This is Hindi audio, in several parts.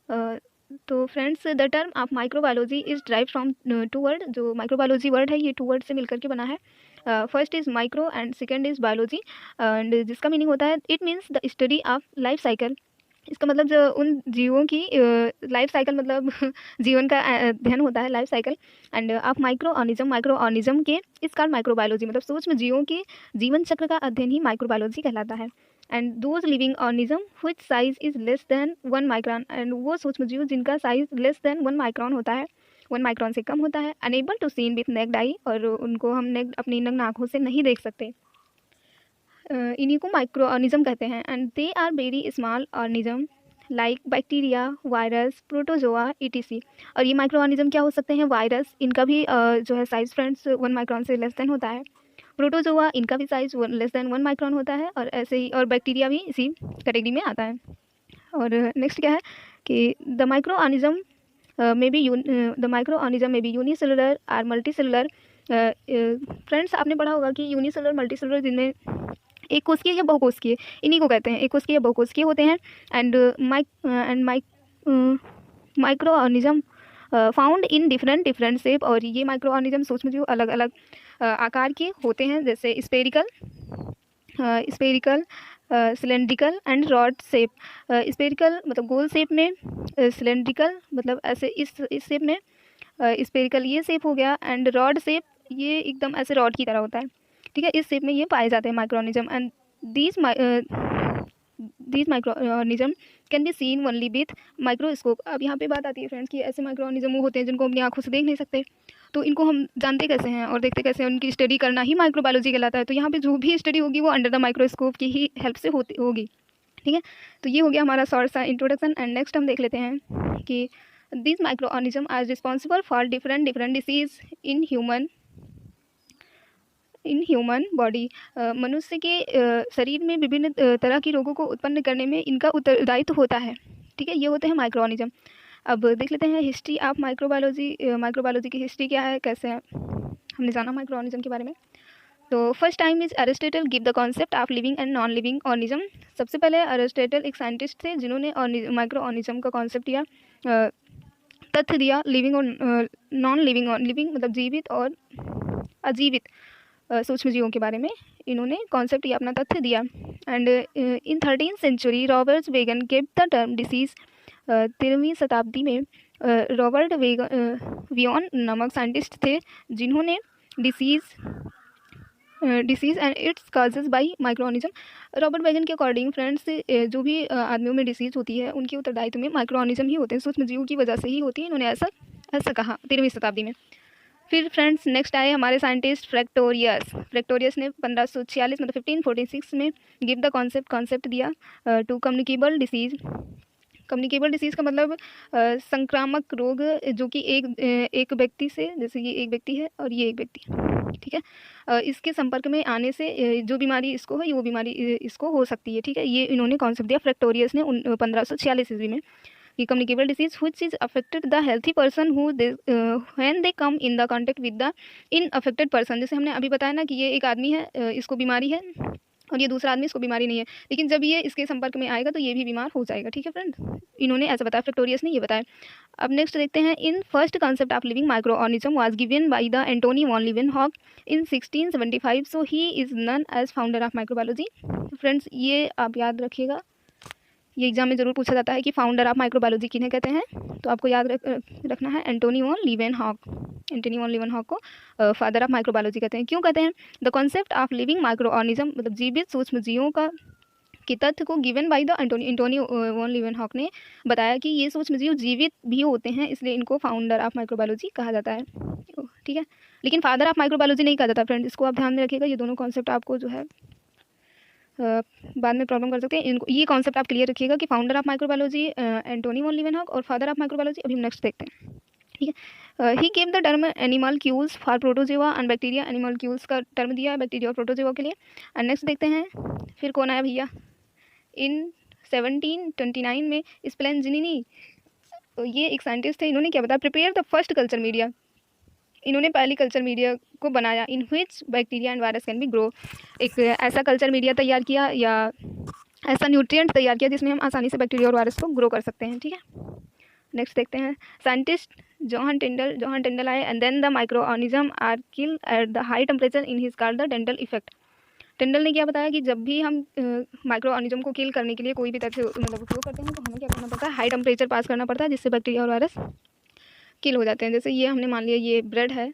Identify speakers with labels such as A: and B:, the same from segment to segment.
A: तो friends, the term of microbiology is drive from two word. जो माइक्रोबायोलॉजी वर्ड है ये टू वर्ड से मिलकर के बना है। First is micro and second is biology, and जिसका मीनिंग होता है it means the study of life cycle. इसका मतलब जो उन जीवों की लाइफ साइकिल मतलब जीवन का अध्ययन होता है, life cycle. End of micro organism के इस कारण माइक्रोबायोलॉजी मतलब सूक्ष्म जीवों के जीवन चक्र का अध्ययन ही माइक्रोबायोलॉजी कहलाता है। And those living organism which size is less than 1 micron, and वो सूक्ष्म जीव जिनका साइज लेस देन 1 माइक्रॉन होता है, 1 माइक्रॉन से कम होता है। Unable to seen with naked eye, और उनको हम अपनी नग्न आँखों से नहीं देख सकते। इन्हीं को माइक्रो ऑर्गेनिज्म कहते हैं। And they are very small organism like bacteria, virus, protozoa etc। और ये माइक्रो ऑर्गेनिज्म क्या हो सकते हैं? वायरस, इनका भी जो है साइज फ्रेंड्स 1 माइक्रॉन से लेस देन होता है। प्रोटोजोआ, इनका भी साइज लेस देन 1 माइक्रॉन होता है, और ऐसे ही और बैक्टीरिया भी इसी कैटेगरी में आता है। और नेक्स्ट क्या है कि द माइक्रो ऑर्गेनिज्म में बी यूनिसेलुलर और मल्टीसेलुलर। फ्रेंड्स, आपने पढ़ा होगा कि यूनिसेलुलर मल्टीसेलुलर जिनमें एक कोशिकीय या बहुकोशिकीय, इन्हीं को कहते हैं, एक कोशिकीय या बहुकोशिकीय होते हैं। And micro organism found in different shape, और ये माइक्रो ऑर्गेनिज्म सूक्ष्म जीव अलग अलग आकार के होते हैं, जैसे spherical, cylindrical and rod shape. Spherical मतलब गोल शेप में, सिलेंड्रिकल मतलब ऐसे इस शेप में, स्पेरिकल ये शेप हो गया, एंड रॉड शेप ये एकदम ऐसे रॉड की तरह होता है, ठीक है। इस शेप में ये पाए जाते हैं micro organism. And these micro organism can be seen only with microscope. अब यहाँ पे बात आती है फ्रेंड्स कि ऐसे माइक्रो ऑर्गेनिज्म वो होते हैं जिनको अपनी आंखों से देख नहीं सकते, तो इनको हम जानते कैसे हैं और देखते कैसे हैं? उनकी स्टडी करना ही माइक्रोबायोलॉजी कहलाता है। तो यहाँ पे जो भी स्टडी होगी वो अंडर द माइक्रोस्कोप की ही हेल्प से होगी, ठीक है। तो ये हो गया हमारा शॉर्ट सा इंट्रोडक्शन। एंड नेक्स्ट हम देख लेते हैं कि this micro organism are responsible for different disease in human body. मनुष्य के शरीर में विभिन्न तरह की रोगों को उत्पन्न करने में इनका उत्तरदायित्व होता है, ठीक है। ये होते हैं माइक्रो ऑर्गेनिज्म। अब देख लेते हैं हिस्ट्री ऑफ माइक्रोबायोलॉजी की हिस्ट्री क्या है, कैसे है हमने जाना माइक्रो ऑर्गेनिज्म के बारे में। तो first time is Aristotle give the concept of living and non living organism. सबसे पहले एरिस्टोटल एक साइंटिस्ट थे जिन्होंने माइक्रो ऑर्गेनिज्म का कॉन्सेप्ट दिया, तथ्य दिया, लिविंग और नॉन लिविंग मतलब जीवित और अजीवित सूक्ष्म जीवों के बारे में इन्होंने कॉन्सेप्ट या अपना तथ्य दिया। And in 13th century Robert Vegan gave the term disease. 13वीं शताब्दी में रॉबर्ट वियन नामक साइंटिस्ट थे जिन्होंने disease and its causes by micro organism. Robert Vegan के अकॉर्डिंग फ्रेंड्स, जो भी आदमियों में डिसीज होती है उनके उत्तरदायित्व में माइक्रो ऑर्गेनिज्म ही होते हैं, सूक्ष्म जीवों की वजह से ही होती है। इन्होंने ऐसा कहा 13वीं शताब्दी में। फिर फ्रेंड्स नेक्स्ट आए हमारे साइंटिस्ट फ्रैक्टोरियस ने 1546 मतलब 1546 में गिव द कॉन्सेप्ट दिया to communicable disease. Communicable disease का मतलब संक्रामक रोग जो कि एक व्यक्ति से, जैसे ये एक व्यक्ति है और ये एक व्यक्ति, ठीक है, इसके संपर्क में आने से जो बीमारी इसको है वो बीमारी इसको हो सकती है, ठीक है। ये इन्होंने कॉन्सेप्ट दिया फ्रैक्टोरियस ने 1546 ईस्वी में कि communicable disease which is affected the healthy person who when they come in the contact with the infected person. जैसे हमने अभी बताया ना कि ये एक आदमी है, इसको बीमारी है, और ये दूसरा आदमी इसको बीमारी नहीं है, लेकिन जब ये इसके संपर्क में आएगा तो ये भी बीमार हो जाएगा, ठीक है फ्रेंड। इन्होंने ऐसा बताया, फ्रैक्टोरियस ने ये बताया। अब नेक्स्ट देखते हैं, in first concept of living micro organism was given by the Antonie van Leeuwenhoek in 1675, so he is known as founder of microbiology. Friends ये आप याद रखिएगा, ये एग्जाम में जरूर पूछा जाता है कि फाउंडर ऑफ माइक्रोबायोलॉजी किन्हें कहते हैं, तो आपको याद रखना है एंटोनी वॉन लीवेनहॉक को फादर ऑफ माइक्रोबायोलॉजी कहते हैं। क्यों कहते हैं? The concept of living micro organism मतलब जीवित सूक्ष्म जीवों का कि तथ्य को given by the Antonie van Leeuwenhoek ने बताया कि ये सूक्ष्म जीव जीवित भी होते हैं, इसलिए इनको फाउंडर ऑफ माइक्रोबायोलॉजी कहा जाता है, ठीक है। लेकिन फादर ऑफ माइक्रोबायोलॉजी नहीं कहा जाता फ्रेंड, इसको आप ध्यान में रखिएगा। ये दोनों कॉन्सेप्ट आपको जो है बाद में प्रॉब्लम कर सकते हैं, इनको ये कॉन्सेप्ट आप क्लियर रखिएगा कि founder of microbiology Antonie van Leeuwenhoek और फादर ऑफ माइक्रोबायोलॉजी अभी हम नेक्स्ट देखते हैं, ठीक है। He gave the term animalcules for protozoa and bacteria. Animalcules का टर्म दिया है बैक्टीरिया और प्रोटोजोआ के लिए। एंड नेक्स्ट देखते हैं फिर कौन आया भैया, इन 1729 में स्प्लेंजिनी, ये एक साइंटिस्ट थे, इन्होंने क्या बताया, prepare the first culture media. इन्होंने पहली कल्चर मीडिया को बनाया in which bacteria and virus can be grow. एक ऐसा कल्चर मीडिया तैयार किया या ऐसा न्यूट्रिएंट तैयार किया जिसमें हम आसानी से बैक्टीरिया और वायरस को ग्रो कर सकते हैं, ठीक है। नेक्स्ट देखते हैं साइंटिस्ट जॉन टिंडल आए and then the micro organism are kill at the high temperature in his called the Tyndall effect. Tyndall ने क्या बताया कि जब भी हम माइक्रो ऑर्गेनिज्म को किल करने के लिए कोई भी तरह से मतलब उपयोग करते हैं तो हमें क्या करना पड़ता है, हाई टेम्परेचर पास करना पड़ता है, जिससे बैक्टीरिया और वायरस किल हो जाते हैं। जैसे ये हमने मान लिया ये ब्रेड है,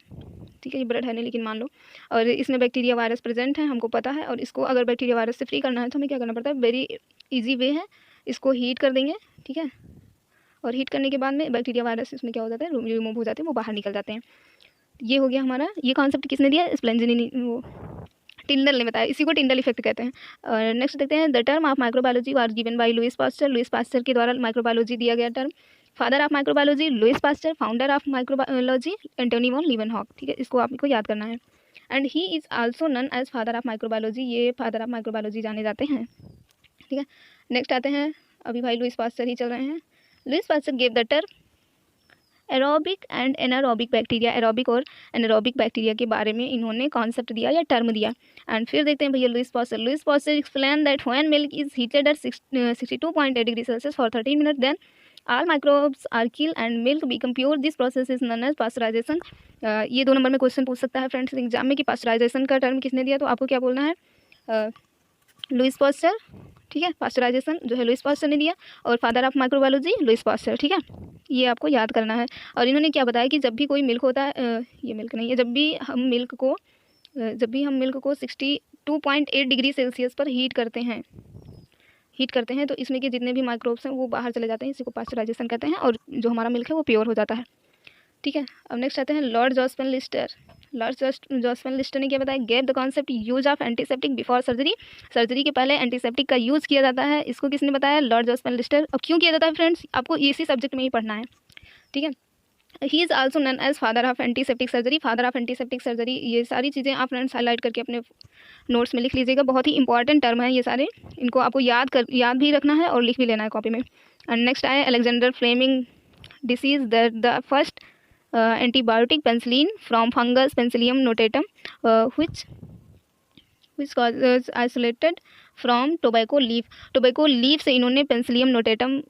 A: ठीक है, ये ब्रेड है नहीं लेकिन मान लो, और इसमें बैक्टीरिया वायरस प्रेजेंट है, हमको पता है, और इसको अगर बैक्टीरिया वायरस से फ्री करना है तो हमें क्या करना पड़ता है, वेरी इजी वे है, इसको हीट कर देंगे, ठीक है, और हीट करने के बाद में बैक्टीरिया वायरस इसमें क्या हो जाता है, रिमूव हो जाते हैं, वो बाहर निकल जाते हैं। ये हो गया हमारा, ये कॉन्सेप्ट किसने दिया, स्प्लेंजनी, वो टिंडल ने बताया, इसी को टिंडल इफेक्ट कहते हैं। और नेक्स्ट देखते हैं the term of microbiology was given by Louis Pasteur. Louis Pasteur के द्वारा माइक्रोबायोलॉजी दिया गया term. Father of microbiology Louis Pasteur, founder of microbiology Antonie van Leeuwenhoek, ठीक है, इसको आपको याद करना है। And he is also known as father of microbiology, ये फादर ऑफ माइक्रोबायोलॉजी जाने जाते हैं, ठीक है। नेक्स्ट आते हैं, अभी भाई लुइस पास्चर ही चल रहे हैं। Louis Pasteur gave the term aerobic and anaerobic bacteria, aerobic और एनारोबिक बैक्टीरिया के बारे में इन्होंने कॉन्सेप्ट दिया या टर्म दिया। एंड फिर देखते हैं भैया Louis Pasteur explain that when milk is heated at 62.8 degree Celsius for 13 minute then all microbes are kill and milk become pure, this process is known as pasteurization. ये 2 नंबर में क्वेश्चन पूछ सकता है फ्रेंड्स एग्जाम में कि पास्चराइजेशन का टर्म किसने दिया, तो आपको क्या बोलना है, लुइस पास्चर, ठीक है, पास्चराइजेशन जो है लुइस पास्चर ने दिया, और father of microbiology Louis Pasteur, ठीक है, ये आपको याद करना है। और इन्होंने क्या बताया कि जब भी कोई मिल्क होता है, ये मिल्क नहीं है, जब भी हम मिल्क को 62.8 डिग्री सेल्सियस पर हीट करते हैं तो इसमें के जितने भी माइक्रोब्स हैं वो बाहर चले जाते हैं, इसी को पास्चराइजेशन कहते हैं, और जो हमारा मिल्क है वो प्योर हो जाता है, ठीक है। अब नेक्स्ट आते हैं लॉर्ड जॉसपेन लिस्टर। लॉर्ड जॉसपेन लिस्टर ने क्या बताया, gave the concept use of antiseptic before surgery, surgery के पहले एंटीसेप्टिक का यूज़ किया जाता है, इसको किसने बताया, लॉर्ड जॉसपेन लिस्टर। अब क्यों किया जाता है फ्रेंड्स, आपको इसी सब्जेक्ट में ही पढ़ना है, ठीक है। He is also known as father of antiseptic surgery, father of antiseptic surgery, ये सारी चीज़ें आप फ्रेंड्स हाईलाइट करके अपने नोट्स में लिख लीजिएगा, बहुत ही इंपॉर्टेंट टर्म है ये सारे, इनको आपको याद भी रखना है और लिख भी लेना है कॉपी में। एंड नेक्स्ट आए Alexander Fleming disease, the first antibiotic penicillin from fungus Penicillium notatum, which causes isolated from tobacco leaf। tobacco leaf से इन्होंने पेंसिलियम नोटेटम